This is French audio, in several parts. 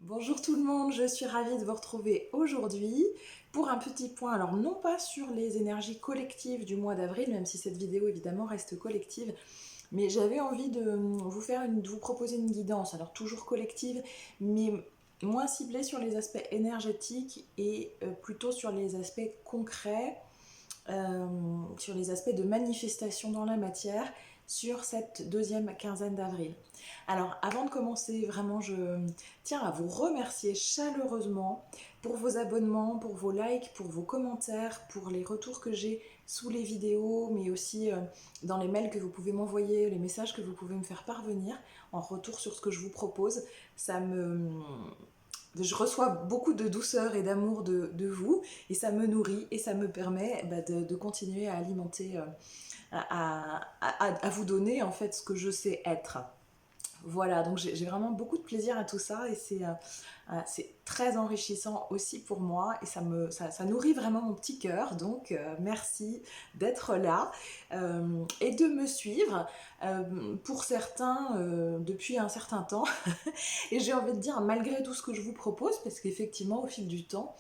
Bonjour tout le monde, je suis ravie de vous retrouver aujourd'hui pour un petit point, alors non pas sur les énergies collectives du mois d'avril, même si cette vidéo évidemment reste collective, mais j'avais envie de de vous proposer une guidance, alors toujours collective, mais moins ciblée sur les aspects énergétiques et plutôt sur les aspects concrets, sur les aspects de manifestation dans la matière sur cette deuxième quinzaine d'avril. Alors avant de commencer, vraiment je tiens à vous remercier chaleureusement pour vos abonnements, pour vos likes, pour vos commentaires, pour les retours que j'ai sous les vidéos, mais aussi dans les mails que vous pouvez m'envoyer, les messages que vous pouvez me faire parvenir en retour sur ce que je vous propose. Je reçois beaucoup de douceur et d'amour de vous et ça me nourrit et ça me permet de continuer à alimenter, à vous donner en fait ce que je sais être. Voilà, donc j'ai vraiment beaucoup de plaisir à tout ça et c'est très enrichissant aussi pour moi et ça nourrit vraiment mon petit cœur. Donc merci d'être là et de me suivre pour certains depuis un certain temps. Et j'ai envie de dire malgré tout ce que je vous propose, parce qu'effectivement au fil du temps,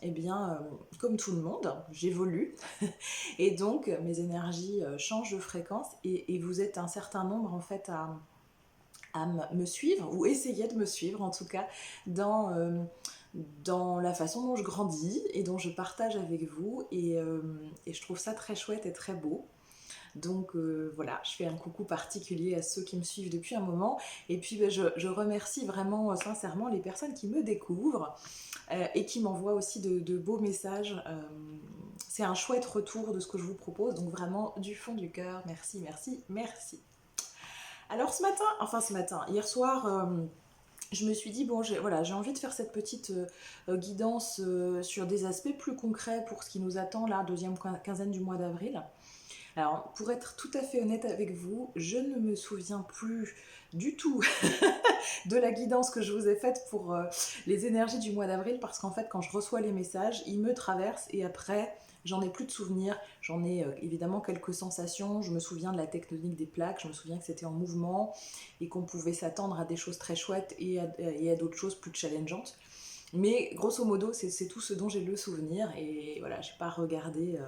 eh bien, comme tout le monde, j'évolue et donc mes énergies changent de fréquence et vous êtes un certain nombre en fait à me suivre, ou essayer de me suivre en tout cas, dans la façon dont je grandis et dont je partage avec vous. Et je trouve ça très chouette et très beau. Donc voilà, je fais un coucou particulier à ceux qui me suivent depuis un moment. Et puis je remercie vraiment sincèrement les personnes qui me découvrent et qui m'envoient aussi de beaux messages. C'est un chouette retour de ce que je vous propose. Donc vraiment du fond du cœur, merci, merci, merci. Alors ce matin, hier soir, je me suis dit, bon, j'ai envie de faire cette petite guidance sur des aspects plus concrets pour ce qui nous attend, la deuxième quinzaine du mois d'avril. Alors, pour être tout à fait honnête avec vous, je ne me souviens plus du tout de la guidance que je vous ai faite pour les énergies du mois d'avril, parce qu'en fait, quand je reçois les messages, ils me traversent et après, j'en ai plus de souvenirs. J'en ai évidemment quelques sensations. Je me souviens de la tectonique des plaques, je me souviens que c'était en mouvement et qu'on pouvait s'attendre à des choses très chouettes et à d'autres choses plus challengeantes. Mais grosso modo, c'est tout ce dont j'ai le souvenir. Et voilà, j'ai pas regardé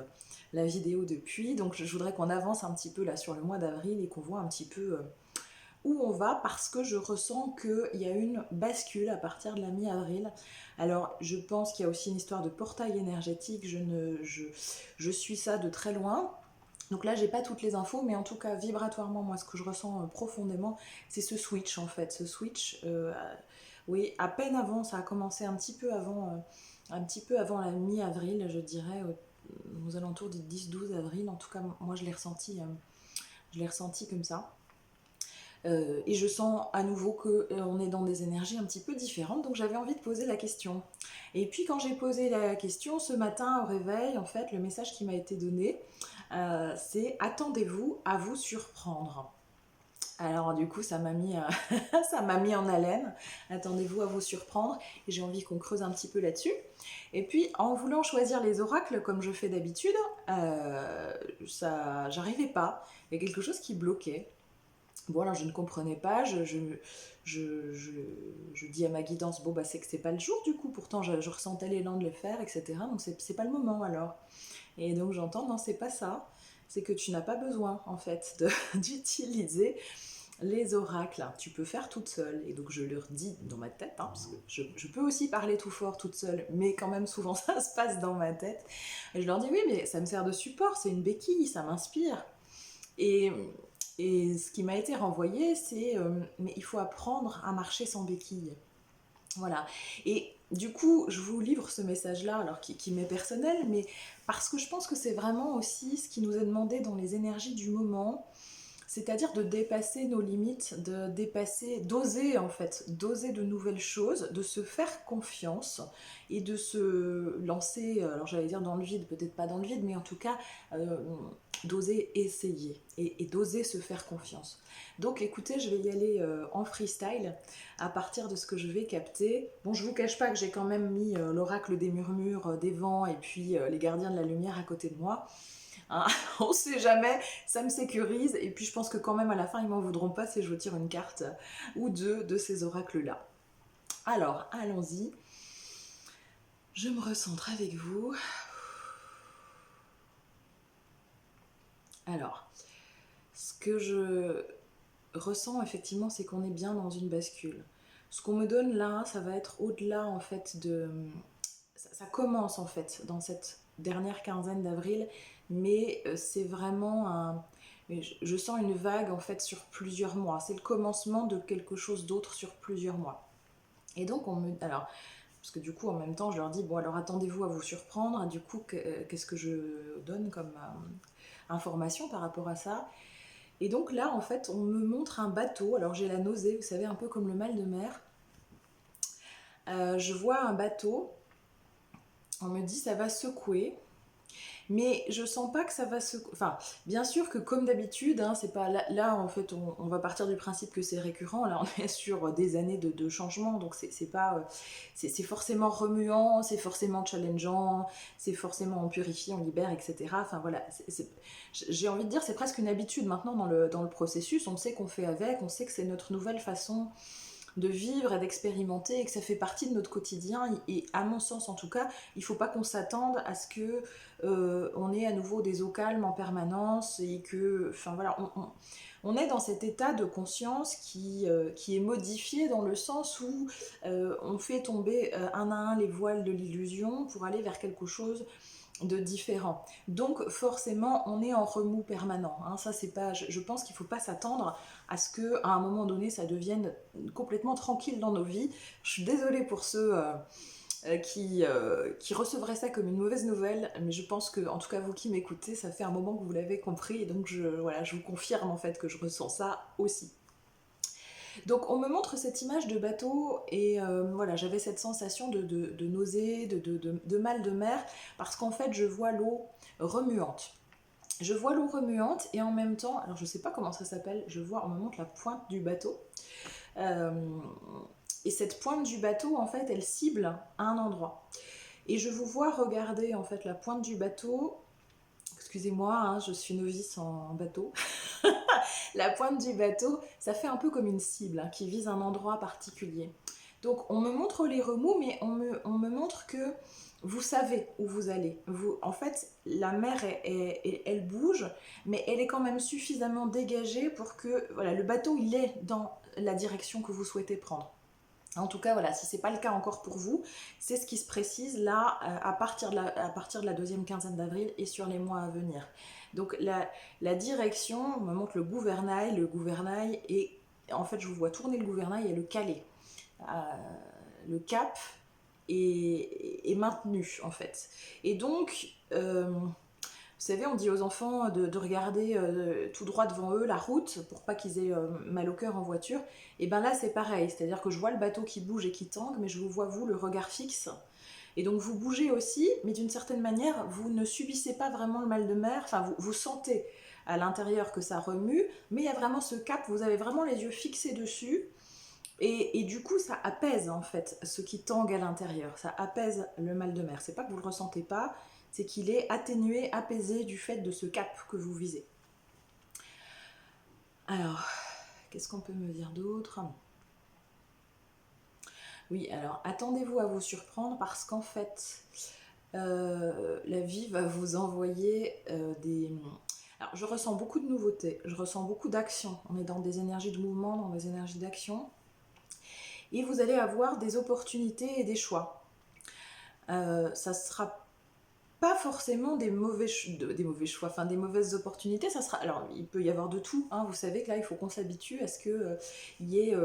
la vidéo depuis. Donc je voudrais qu'on avance un petit peu là sur le mois d'avril et qu'on voit un petit peu où on va, parce que je ressens qu'il y a une bascule à partir de la mi-avril. Alors je pense qu'il y a aussi une histoire de portail énergétique. Je suis ça de très loin. Donc là, j'ai pas toutes les infos, mais en tout cas, vibratoirement, moi, ce que je ressens profondément, c'est ce switch, en fait. Ce switch, oui, à peine avant, ça a commencé un petit peu avant la mi-avril, je dirais, aux alentours du 10-12 avril. En tout cas, moi, je l'ai ressenti comme ça. Et je sens à nouveau qu'on est dans des énergies un petit peu différentes, donc j'avais envie de poser la question. Et puis quand j'ai posé la question ce matin au réveil, en fait, le message qui m'a été donné, c'est attendez-vous à vous surprendre. Alors du coup, ça m'a mis, ça m'a mis en haleine. Attendez-vous à vous surprendre. Et j'ai envie qu'on creuse un petit peu là-dessus. Et puis, en voulant choisir les oracles comme je fais d'habitude, j'arrivais pas. Il y a quelque chose qui bloquait. Bon, alors je ne comprenais pas, je dis à ma guidance, bon, bah c'est que c'est pas le jour du coup, pourtant je ressentais l'élan de le faire, etc. Donc c'est pas le moment alors. Et donc j'entends, non, c'est pas ça, c'est que tu n'as pas besoin en fait d'utiliser les oracles, tu peux faire toute seule. Et donc je leur dis dans ma tête, hein, parce que je peux aussi parler tout fort toute seule, mais quand même souvent ça se passe dans ma tête. Et je leur dis, oui, mais ça me sert de support, c'est une béquille, ça m'inspire. Et, et ce qui m'a été renvoyé, c'est mais il faut apprendre à marcher sans béquille. Voilà. Et du coup, je vous livre ce message-là, alors qui m'est personnel, mais parce que je pense que c'est vraiment aussi ce qui nous est demandé dans les énergies du moment, c'est-à-dire de dépasser nos limites, de dépasser, d'oser en fait, d'oser de nouvelles choses, de se faire confiance et de se lancer, alors j'allais dire dans le vide, peut-être pas dans le vide, mais en tout cas euh, d'oser essayer et d'oser se faire confiance. Donc écoutez, je vais y aller en freestyle à partir de ce que je vais capter. Bon, je vous cache pas que j'ai quand même mis l'oracle des murmures, des vents et puis les gardiens de la lumière à côté de moi. Hein, on sait jamais, ça me sécurise et puis je pense que quand même à la fin ils m'en voudront pas si je retire une carte ou deux de ces oracles là. Alors, allons-y. Je me recentre avec vous. Alors, ce que je ressens effectivement, c'est qu'on est bien dans une bascule. Ce qu'on me donne là, ça va être au-delà en fait de... Ça commence en fait dans cette dernière quinzaine d'avril, mais c'est vraiment un... Je sens une vague en fait sur plusieurs mois. C'est le commencement de quelque chose d'autre sur plusieurs mois. Et donc on me... Alors, parce que du coup en même temps je leur dis, bon alors attendez-vous à vous surprendre, du coup qu'est-ce que je donne comme information par rapport à ça? Et donc là, en fait, on me montre un bateau. Alors j'ai la nausée, vous savez, un peu comme le mal de mer. Je vois un bateau. On me dit ça va secouer. Mais je sens pas que ça va secouer. Enfin, bien sûr que comme d'habitude, hein, c'est pas là en fait, on va partir du principe que c'est récurrent. Là, on est sur des années de changement, donc c'est pas, c'est forcément remuant, c'est forcément challengeant, c'est forcément on purifie, on libère, etc. Enfin voilà, j'ai envie de dire, c'est presque une habitude maintenant dans le processus. On sait qu'on fait avec, on sait que c'est notre nouvelle façon de vivre et d'expérimenter et que ça fait partie de notre quotidien. Et à mon sens, en tout cas, il ne faut pas qu'on s'attende à ce que on ait à nouveau des eaux calmes en permanence et que, enfin voilà, on est dans cet état de conscience qui est modifié dans le sens où on fait tomber un à un les voiles de l'illusion pour aller vers quelque chose de différent. Donc forcément, on est en remous permanent. Hein. Ça, c'est pas. Je pense qu'il ne faut pas s'attendre à ce que, à un moment donné, ça devienne complètement tranquille dans nos vies. Je suis désolée pour ceux qui recevraient ça comme une mauvaise nouvelle, mais je pense que, en tout cas, vous qui m'écoutez, ça fait un moment que vous l'avez compris, et donc voilà, je vous confirme en fait que je ressens ça aussi. Donc on me montre cette image de bateau et voilà, j'avais cette sensation de nausée, de mal de mer, parce qu'en fait je vois l'eau remuante. Je vois l'eau remuante et en même temps, alors je sais pas comment ça s'appelle, on me montre la pointe du bateau. Euh, et cette pointe du bateau, en fait, elle cible un endroit. Et je vous vois regarder en fait la pointe du bateau. Excusez-moi, hein, je suis novice en bateau. La pointe du bateau, ça fait un peu comme une cible hein, qui vise un endroit particulier. Donc on me montre les remous, mais on me montre que vous savez où vous allez. En fait, la mer, elle bouge, mais elle est quand même suffisamment dégagée pour que voilà, le bateau, il est dans la direction que vous souhaitez prendre. En tout cas, voilà, si ce n'est pas le cas encore pour vous, c'est ce qui se précise là à partir de la deuxième quinzaine d'avril et sur les mois à venir. Donc la direction me montre le gouvernail et en fait je vous vois tourner le gouvernail et le caler. Le cap est maintenu en fait. Et donc, vous savez, on dit aux enfants de regarder tout droit devant eux la route pour pas qu'ils aient mal au cœur en voiture. Et ben là, c'est pareil. C'est-à-dire que je vois le bateau qui bouge et qui tangue, mais je vous vois, vous, le regard fixe. Et donc, vous bougez aussi, mais d'une certaine manière, vous ne subissez pas vraiment le mal de mer. Enfin, vous sentez à l'intérieur que ça remue, mais il y a vraiment ce cap, vous avez vraiment les yeux fixés dessus. Et du coup, ça apaise en fait ce qui tangue à l'intérieur. Ça apaise le mal de mer. C'est pas que vous le ressentez pas, c'est qu'il est atténué, apaisé du fait de ce cap que vous visez. Alors, qu'est-ce qu'on peut me dire d'autre? Oui, alors attendez-vous à vous surprendre parce qu'en fait, la vie va vous envoyer des... Alors, je ressens beaucoup de nouveautés, je ressens beaucoup d'action. On est dans des énergies de mouvement, dans des énergies d'action. Et vous allez avoir des opportunités et des choix. Ça sera pas forcément des mauvais choix, enfin des mauvaises opportunités, ça sera... Alors, il peut y avoir de tout, hein, vous savez que là, il faut qu'on s'habitue à ce qu'il y ait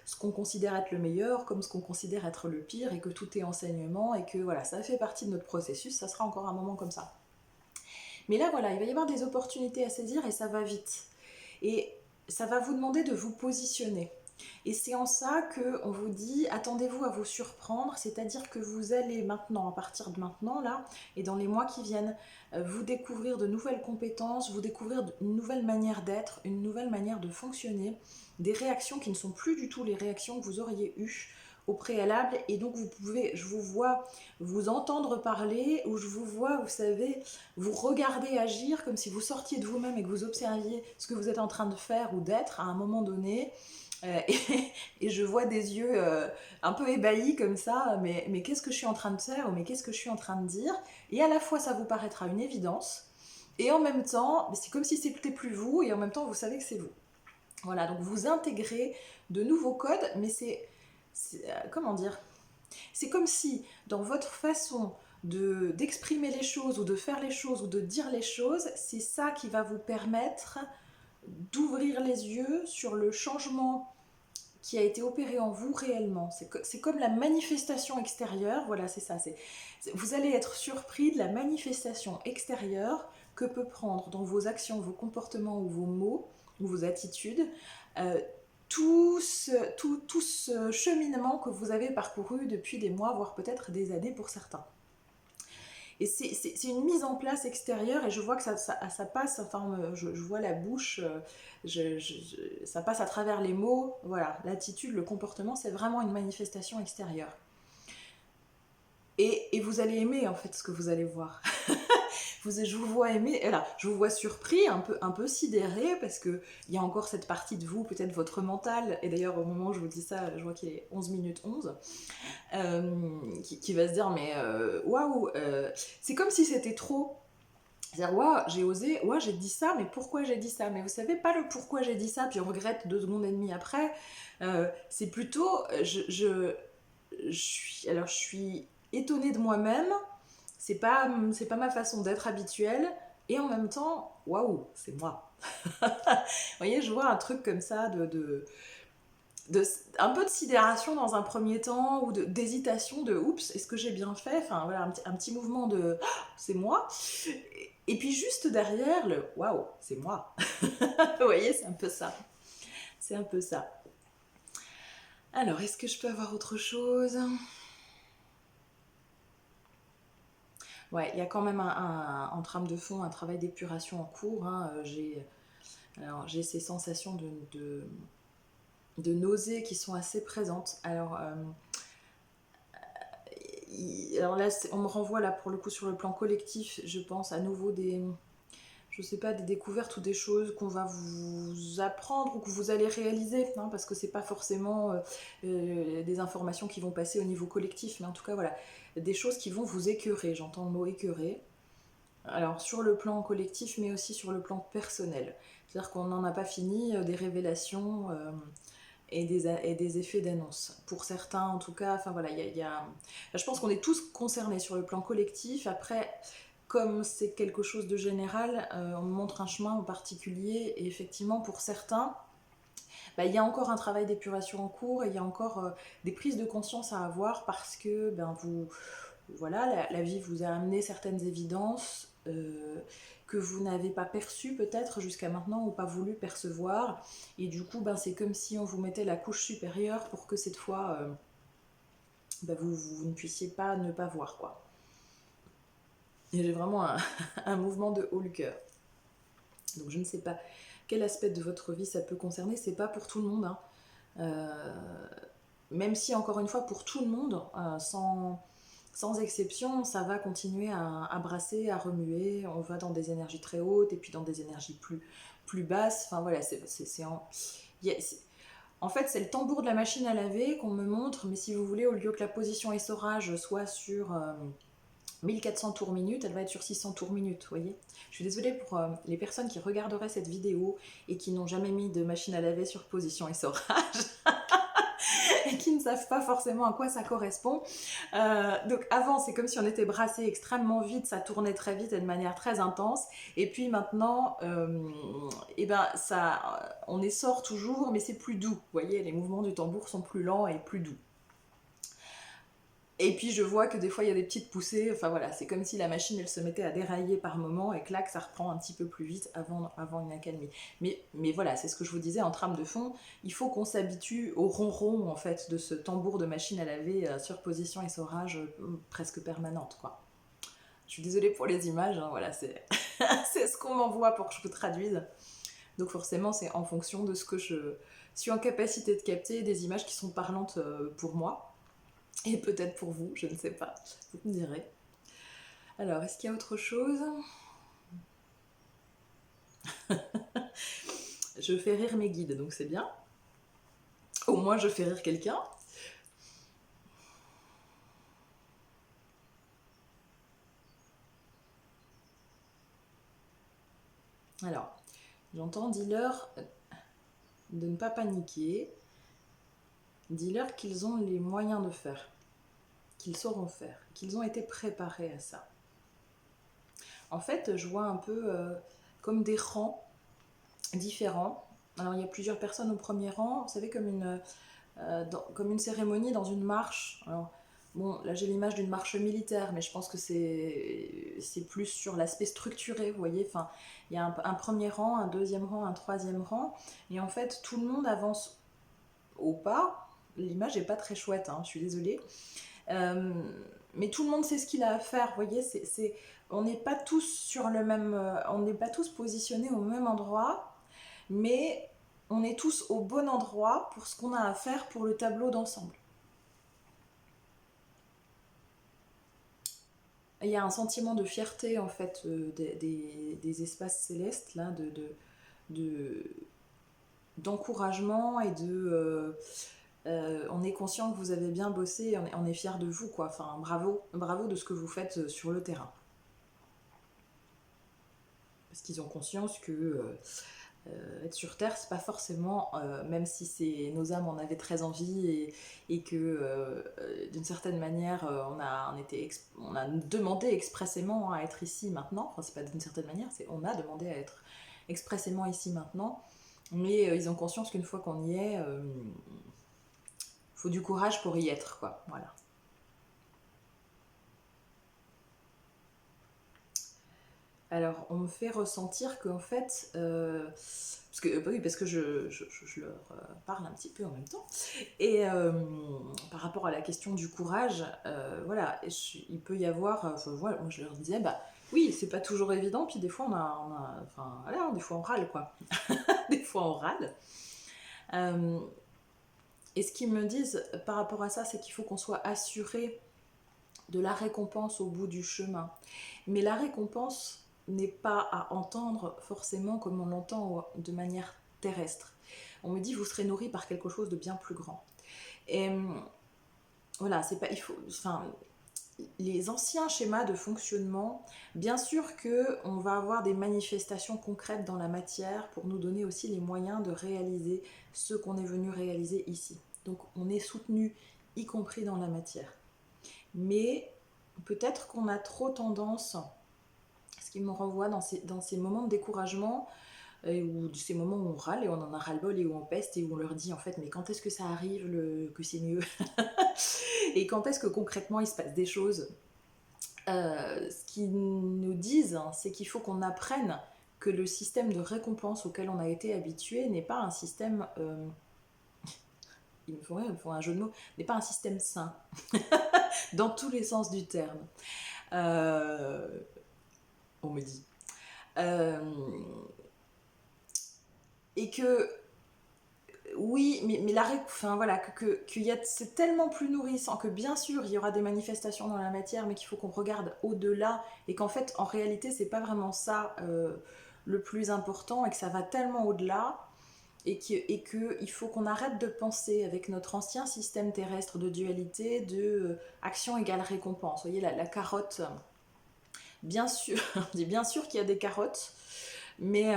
ce qu'on considère être le meilleur, comme ce qu'on considère être le pire, et que tout est enseignement, et que voilà, ça fait partie de notre processus, ça sera encore un moment comme ça. Mais là, voilà, il va y avoir des opportunités à saisir, et ça va vite. Et ça va vous demander de vous positionner. Et c'est en ça qu'on vous dit, attendez-vous à vous surprendre, c'est-à-dire que vous allez maintenant, à partir de maintenant, là, et dans les mois qui viennent, vous découvrir de nouvelles compétences, vous découvrir une nouvelle manière d'être, une nouvelle manière de fonctionner, des réactions qui ne sont plus du tout les réactions que vous auriez eues au préalable, et donc vous pouvez, je vous vois vous entendre parler, ou je vous vois, vous savez, vous regarder agir comme si vous sortiez de vous-même et que vous observiez ce que vous êtes en train de faire ou d'être à un moment donné. Et je vois des yeux un peu ébahis comme ça, mais qu'est-ce que je suis en train de faire, ou mais qu'est-ce que je suis en train de dire? Et à la fois ça vous paraîtra une évidence, et en même temps, c'est comme si c'était plus vous, et en même temps vous savez que c'est vous. Voilà, donc vous intégrez de nouveaux codes, mais comment dire? C'est comme si dans votre façon d'exprimer les choses, ou de faire les choses, ou de dire les choses, c'est ça qui va vous permettre d'ouvrir les yeux sur le changement qui a été opéré en vous réellement. C'est comme la manifestation extérieure, voilà, c'est ça. Vous allez être surpris de la manifestation extérieure que peut prendre dans vos actions, vos comportements, ou vos mots, ou vos attitudes, euh, tout ce cheminement que vous avez parcouru depuis des mois, voire peut-être des années pour certains. Et c'est une mise en place extérieure, et je vois que ça passe, enfin, je vois la bouche, ça passe à travers les mots, voilà, l'attitude, le comportement, c'est vraiment une manifestation extérieure. Et vous allez aimer en fait ce que vous allez voir. Je vous vois aimer, là, je vous vois surpris, un peu sidéré, parce qu'il y a encore cette partie de vous, peut-être votre mental, et d'ailleurs au moment où je vous dis ça, je vois qu'il est 11 minutes 11, qui va se dire, mais waouh, c'est comme si c'était trop. C'est-à-dire, waouh, j'ai osé, waouh, j'ai dit ça, mais pourquoi j'ai dit ça? Mais vous savez pas le pourquoi j'ai dit ça, puis on regrette 2 secondes et demie après. C'est plutôt, je suis étonnée de moi-même, c'est pas ma façon d'être habituelle, et en même temps, waouh, c'est moi. Vous voyez, je vois un truc comme ça un peu de sidération dans un premier temps, ou d'hésitation de oups, est-ce que j'ai bien fait, enfin voilà, un petit mouvement de oh, c'est moi, et puis juste derrière le waouh, c'est moi. Vous voyez, c'est un peu ça, c'est un peu ça. Alors, est-ce que je peux avoir autre chose? Ouais, il y a quand même en trame de fond un travail d'épuration en cours, hein. J'ai ces sensations de nausées qui sont assez présentes. Alors là, on me renvoie là pour le coup sur le plan collectif, je pense à nouveau je sais pas, des découvertes ou des choses qu'on va vous apprendre, ou que vous allez réaliser, hein, parce que c'est pas forcément des informations qui vont passer au niveau collectif, mais en tout cas voilà, des choses qui vont vous écœurer, j'entends le mot écœurer. Alors sur le plan collectif, mais aussi sur le plan personnel. C'est-à-dire qu'on n'en a pas fini des révélations et des effets d'annonce. Pour certains, en tout cas, enfin voilà, je pense qu'on est tous concernés sur le plan collectif. Après, comme c'est quelque chose de général, on montre un chemin en particulier, et effectivement, pour certains, bah, il y a encore un travail d'épuration en cours, et il y a encore des prises de conscience à avoir, parce que voilà, la vie vous a amené certaines évidences que vous n'avez pas perçues peut-être jusqu'à maintenant, ou pas voulu percevoir, et du coup c'est comme si on vous mettait la couche supérieure pour que cette fois vous ne puissiez pas ne pas voir, quoi. Et j'ai vraiment un mouvement de haut le cœur. Donc je ne sais pas quel aspect de votre vie ça peut concerner, c'est pas pour tout le monde, hein. Même si encore une fois pour tout le monde, sans exception, ça va continuer à brasser, à remuer. On va dans des énergies très hautes, et puis dans des énergies plus basses. Enfin voilà, en fait, c'est le tambour de la machine à laver qu'on me montre, mais si vous voulez, au lieu que la position essorage soit sur 1400 tours minute, elle va être sur 600 tours minute, vous voyez. Je suis désolée pour les personnes qui regarderaient cette vidéo et qui n'ont jamais mis de machine à laver sur position essorage. Et qui ne savent pas forcément à quoi ça correspond. Donc avant, c'est comme si on était brassé extrêmement vite, ça tournait très vite et de manière très intense. Et puis maintenant, on essore toujours, mais c'est plus doux. Vous voyez, les mouvements du tambour sont plus lents et plus doux. Et puis je vois que des fois il y a des petites poussées, enfin voilà, c'est comme si la machine elle se mettait à dérailler par moment, et clac, ça reprend un petit peu plus vite avant une accalmie. Mais voilà, c'est ce que je vous disais en trame de fond, il faut qu'on s'habitue au ronron en fait de ce tambour de machine à laver sur position essorage presque permanente, quoi. Je suis désolée pour les images, hein, voilà, c'est c'est ce qu'on m'envoie pour que je vous traduise. Donc forcément c'est en fonction de ce que je suis en capacité de capter, des images qui sont parlantes pour moi. Et peut-être pour vous, je ne sais pas. Vous me direz. Alors, est-ce qu'il y a autre chose? Je fais rire mes guides, donc c'est bien. Au moins je fais rire quelqu'un. Alors, j'entends dis-leur de ne pas paniquer, dis-leur qu'ils ont les moyens de faire, qu'ils sauront faire, qu'ils ont été préparés à ça. En fait, je vois un peu comme des rangs différents. Alors, il y a plusieurs personnes au premier rang, vous savez, comme une cérémonie dans une marche. Alors, bon, là j'ai l'image d'une marche militaire, mais je pense que c'est plus sur l'aspect structuré, vous voyez. Enfin, il y a un premier rang, un deuxième rang, un troisième rang, et en fait, tout le monde avance au pas. L'image n'est pas très chouette, hein, je suis désolée. Euh, mais tout le monde sait ce qu'il a à faire, vous voyez. On n'est pas tous sur le même, on n'est pas tous positionnés au même endroit, mais on est tous au bon endroit pour ce qu'on a à faire pour le tableau d'ensemble. Il y a un sentiment de fierté en fait des espaces célestes là, de- d'encouragement et on est conscient que vous avez bien bossé, on est fiers de vous quoi. Enfin bravo de ce que vous faites sur le terrain. Parce qu'ils ont conscience que être sur Terre, c'est pas forcément, même si nos âmes en avaient très envie et que d'une certaine manière, on a demandé expressément à être ici maintenant. Enfin, c'est pas d'une certaine manière, c'est on a demandé à être expressément ici maintenant. Mais ils ont conscience qu'une fois qu'on y est, faut du courage pour y être, quoi. Voilà. Alors, on me fait ressentir qu'en fait, parce que je leur parle un petit peu en même temps, et par rapport à la question du courage, voilà, il peut y avoir, voilà, moi je leur disais, bah oui, c'est pas toujours évident, puis des fois enfin, voilà, des fois on râle, quoi, des fois on râle. Euh, et ce qu'ils me disent par rapport à ça, c'est qu'il faut qu'on soit assuré de la récompense au bout du chemin. Mais la récompense n'est pas à entendre forcément comme on l'entend de manière terrestre. On me dit vous serez nourri par quelque chose de bien plus grand. Et voilà, c'est pas il faut enfin les anciens schémas de fonctionnement, bien sûr que on va avoir des manifestations concrètes dans la matière pour nous donner aussi les moyens de réaliser ce qu'on est venu réaliser ici. Donc on est soutenu y compris dans la matière. Mais peut-être qu'on a trop tendance, ce qui me renvoie dans ces moments de découragement, ou ces moments où on râle et on en a ras-le-bol et où on peste et où on leur dit en fait mais quand est-ce que ça arrive que c'est mieux et quand est-ce que concrètement il se passe des choses. Ce qu'ils nous disent, hein, c'est qu'il faut qu'on apprenne que le système de récompense auquel on a été habitué n'est pas un système, ils me font un jeu de mots, n'est pas un système sain, dans tous les sens du terme. Euh, on me dit. Euh, et que oui, mais enfin voilà, c'est tellement plus nourrissant que bien sûr il y aura des manifestations dans la matière, mais qu'il faut qu'on regarde au-delà et qu'en fait en réalité c'est pas vraiment ça le plus important et que ça va tellement au-delà et que il faut qu'on arrête de penser avec notre ancien système terrestre de dualité de action égale récompense. Vous voyez la carotte, bien sûr, on dit bien sûr qu'il y a des carottes, mais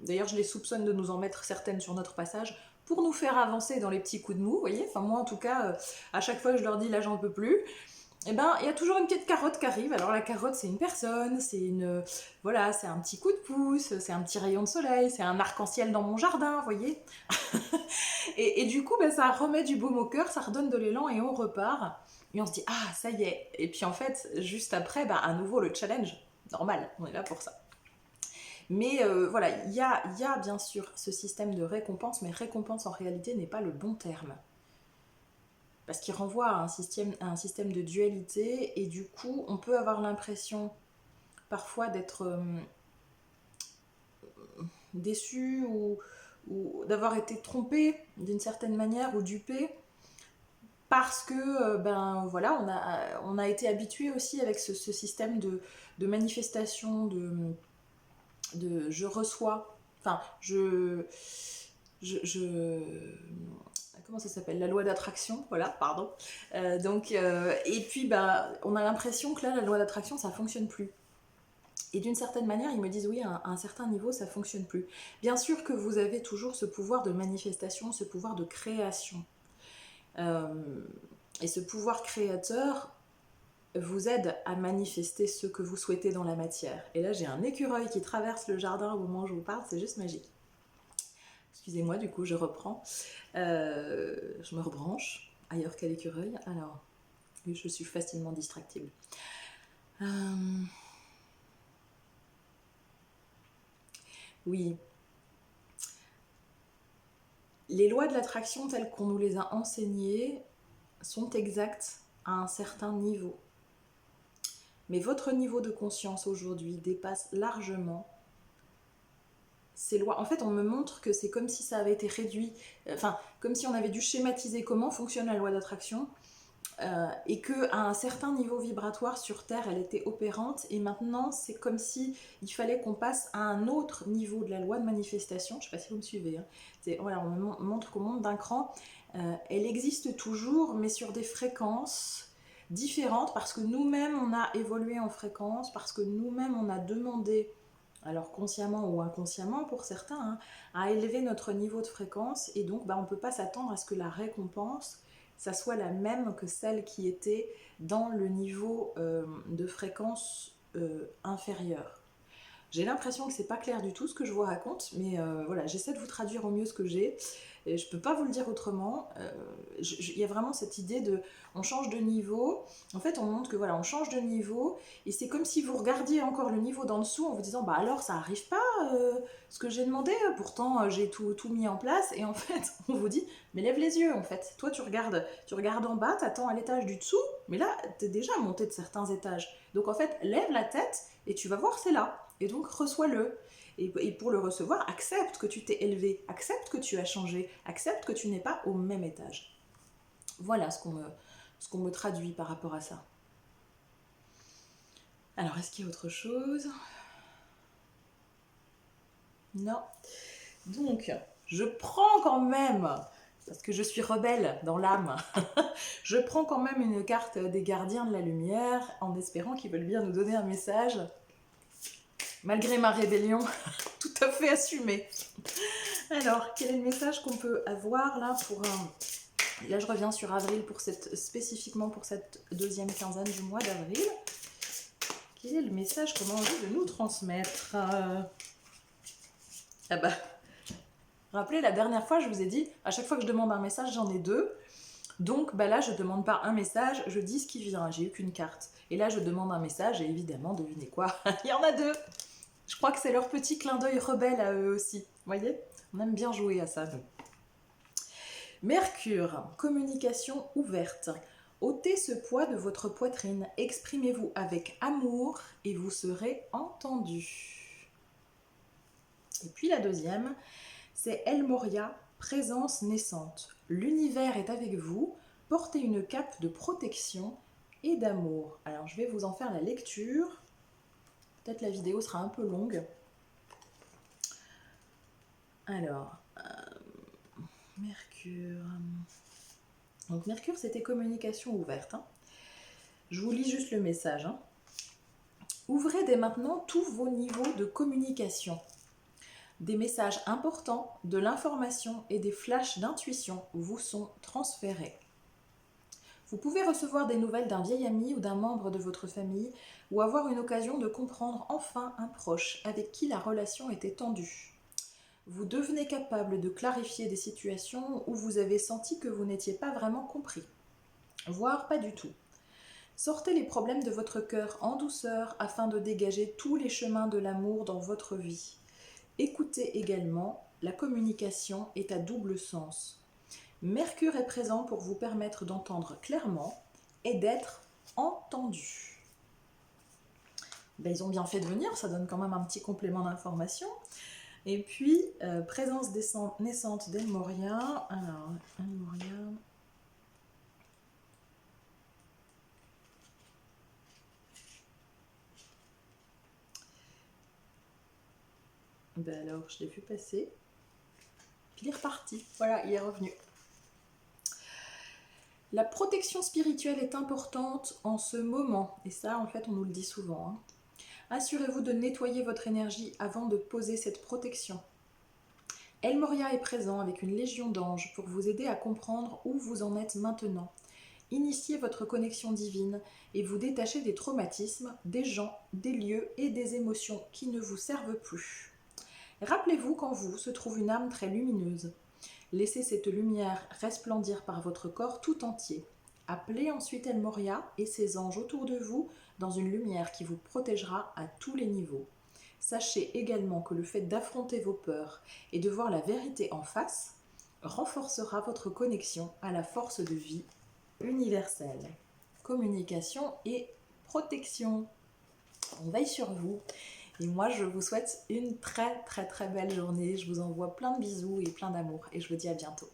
d'ailleurs je les soupçonne de nous en mettre certaines sur notre passage pour nous faire avancer dans les petits coups de mou, vous voyez. Enfin moi en tout cas, à chaque fois que je leur dis là j'en peux plus, et ben il y a toujours une petite carotte qui arrive. Alors la carotte c'est une personne, voilà, c'est un petit coup de pouce, c'est un petit rayon de soleil, c'est un arc-en-ciel dans mon jardin, vous voyez. Et du coup ben, ça remet du baume au cœur, ça redonne de l'élan et on repart. Et on se dit ah ça y est. Et puis en fait juste après ben, à nouveau le challenge, normal, on est là pour ça. Mais voilà, il y a bien sûr ce système de récompense, mais récompense en réalité n'est pas le bon terme. Parce qu'il renvoie à un système de dualité, et du coup, on peut avoir l'impression parfois d'être déçu ou d'avoir été trompé d'une certaine manière ou dupé. Parce que, ben voilà, on a été habitué aussi avec ce système de manifestation, de je reçois, enfin, comment ça s'appelle? La loi d'attraction, voilà, pardon. Et puis, on a l'impression que là, la loi d'attraction, ça fonctionne plus. Et d'une certaine manière, ils me disent oui, à un certain niveau, ça fonctionne plus. Bien sûr que vous avez toujours ce pouvoir de manifestation, ce pouvoir de création. Et ce pouvoir créateur vous aide à manifester ce que vous souhaitez dans la matière. Et là, j'ai un écureuil qui traverse le jardin au moment où je vous parle, c'est juste magique. Excusez-moi, du coup, je reprends. Je me rebranche ailleurs qu'à l'écureuil. Alors, je suis facilement distractible. Oui. Les lois de l'attraction telles qu'on nous les a enseignées sont exactes à un certain niveau. Mais votre niveau de conscience aujourd'hui dépasse largement ces lois. En fait, on me montre que c'est comme si ça avait été réduit, comme si on avait dû schématiser comment fonctionne la loi d'attraction, et qu'à un certain niveau vibratoire sur Terre, elle était opérante, et maintenant, c'est comme si il fallait qu'on passe à un autre niveau de la loi de manifestation. Je ne sais pas si vous me suivez. Hein. Voilà, on me montre qu'on monte d'un cran. Elle existe toujours, mais sur des fréquences différentes, parce que nous-mêmes, on a évolué en fréquence, parce que nous-mêmes, on a demandé, alors consciemment ou inconsciemment pour certains, hein, à élever notre niveau de fréquence, et donc on ne peut pas s'attendre à ce que la récompense ça soit la même que celle qui était dans le niveau de fréquence inférieur. J'ai l'impression que c'est pas clair du tout ce que je vous raconte, mais voilà, j'essaie de vous traduire au mieux ce que j'ai. Et je peux pas vous le dire autrement. Il y a vraiment cette idée de, on change de niveau. En fait, on montre que voilà, on change de niveau, et c'est comme si vous regardiez encore le niveau d'en dessous en vous disant, alors ça arrive pas ce que j'ai demandé. Pourtant j'ai tout mis en place. Et en fait, on vous dit, mais lève les yeux. En fait, toi tu regardes en bas, t'attends à l'étage du dessous, mais là t'es déjà monté de certains étages. Donc en fait, lève la tête et tu vas voir c'est là. Et donc reçois-le. Et pour le recevoir, accepte que tu t'es élevé, accepte que tu as changé, accepte que tu n'es pas au même étage. Voilà ce qu'on me traduit par rapport à ça. Alors, est-ce qu'il y a autre chose? Non. Donc, je prends quand même, parce que je suis rebelle dans l'âme, je prends quand même une carte des gardiens de la lumière en espérant qu'ils veulent bien nous donner un message. Malgré ma rébellion, tout à fait assumée. Alors, quel est le message qu'on peut avoir là pour un... Là, je reviens sur avril spécifiquement pour cette deuxième quinzaine du mois d'avril. Quel est le message qu'on a envie de nous transmettre Ah bah, rappelez, la dernière fois, je vous ai dit, à chaque fois que je demande un message, j'en ai deux. Donc là, je ne demande pas un message, je dis ce qui vient. J'ai eu qu'une carte. Et là, je demande un message, et évidemment, devinez quoi Il y en a deux. Je crois que c'est leur petit clin d'œil rebelle à eux aussi. Vous voyez, on aime bien jouer à ça, nous. Mercure, communication ouverte. Ôtez ce poids de votre poitrine, exprimez-vous avec amour et vous serez entendu. Et puis la deuxième, c'est El Moria, présence naissante. L'univers est avec vous, portez une cape de protection et d'amour. Alors je vais vous en faire la lecture. Peut-être la vidéo sera un peu longue. Alors, Mercure. Donc Mercure, c'était communication ouverte. Hein. Je vous lis juste le message. Hein. Ouvrez dès maintenant tous vos niveaux de communication. Des messages importants, de l'information et des flashs d'intuition vous sont transférés. Vous pouvez recevoir des nouvelles d'un vieil ami ou d'un membre de votre famille ou avoir une occasion de comprendre enfin un proche avec qui la relation était tendue. Vous devenez capable de clarifier des situations où vous avez senti que vous n'étiez pas vraiment compris, voire pas du tout. Sortez les problèmes de votre cœur en douceur afin de dégager tous les chemins de l'amour dans votre vie. Écoutez également, la communication est à double sens. Mercure est présent pour vous permettre d'entendre clairement et d'être entendu. Ils ont bien fait de venir, ça donne quand même un petit complément d'information. Et puis, présence naissante d'El Moria. Alors, El Moria. Alors, je l'ai vu passer. Puis il est reparti. Voilà, il est revenu. La protection spirituelle est importante en ce moment. Et ça, en fait, on nous le dit souvent. Hein. Assurez-vous de nettoyer votre énergie avant de poser cette protection. El Moria est présent avec une légion d'anges pour vous aider à comprendre où vous en êtes maintenant. Initiez votre connexion divine et vous détachez des traumatismes, des gens, des lieux et des émotions qui ne vous servent plus. Rappelez-vous qu'en vous se trouve une âme très lumineuse. Laissez cette lumière resplendir par votre corps tout entier. Appelez ensuite El Moria et ses anges autour de vous dans une lumière qui vous protégera à tous les niveaux. Sachez également que le fait d'affronter vos peurs et de voir la vérité en face renforcera votre connexion à la force de vie universelle. Communication et protection. On veille sur vous. Et moi, je vous souhaite une très très très belle journée. Je vous envoie plein de bisous et plein d'amour. Et je vous dis à bientôt.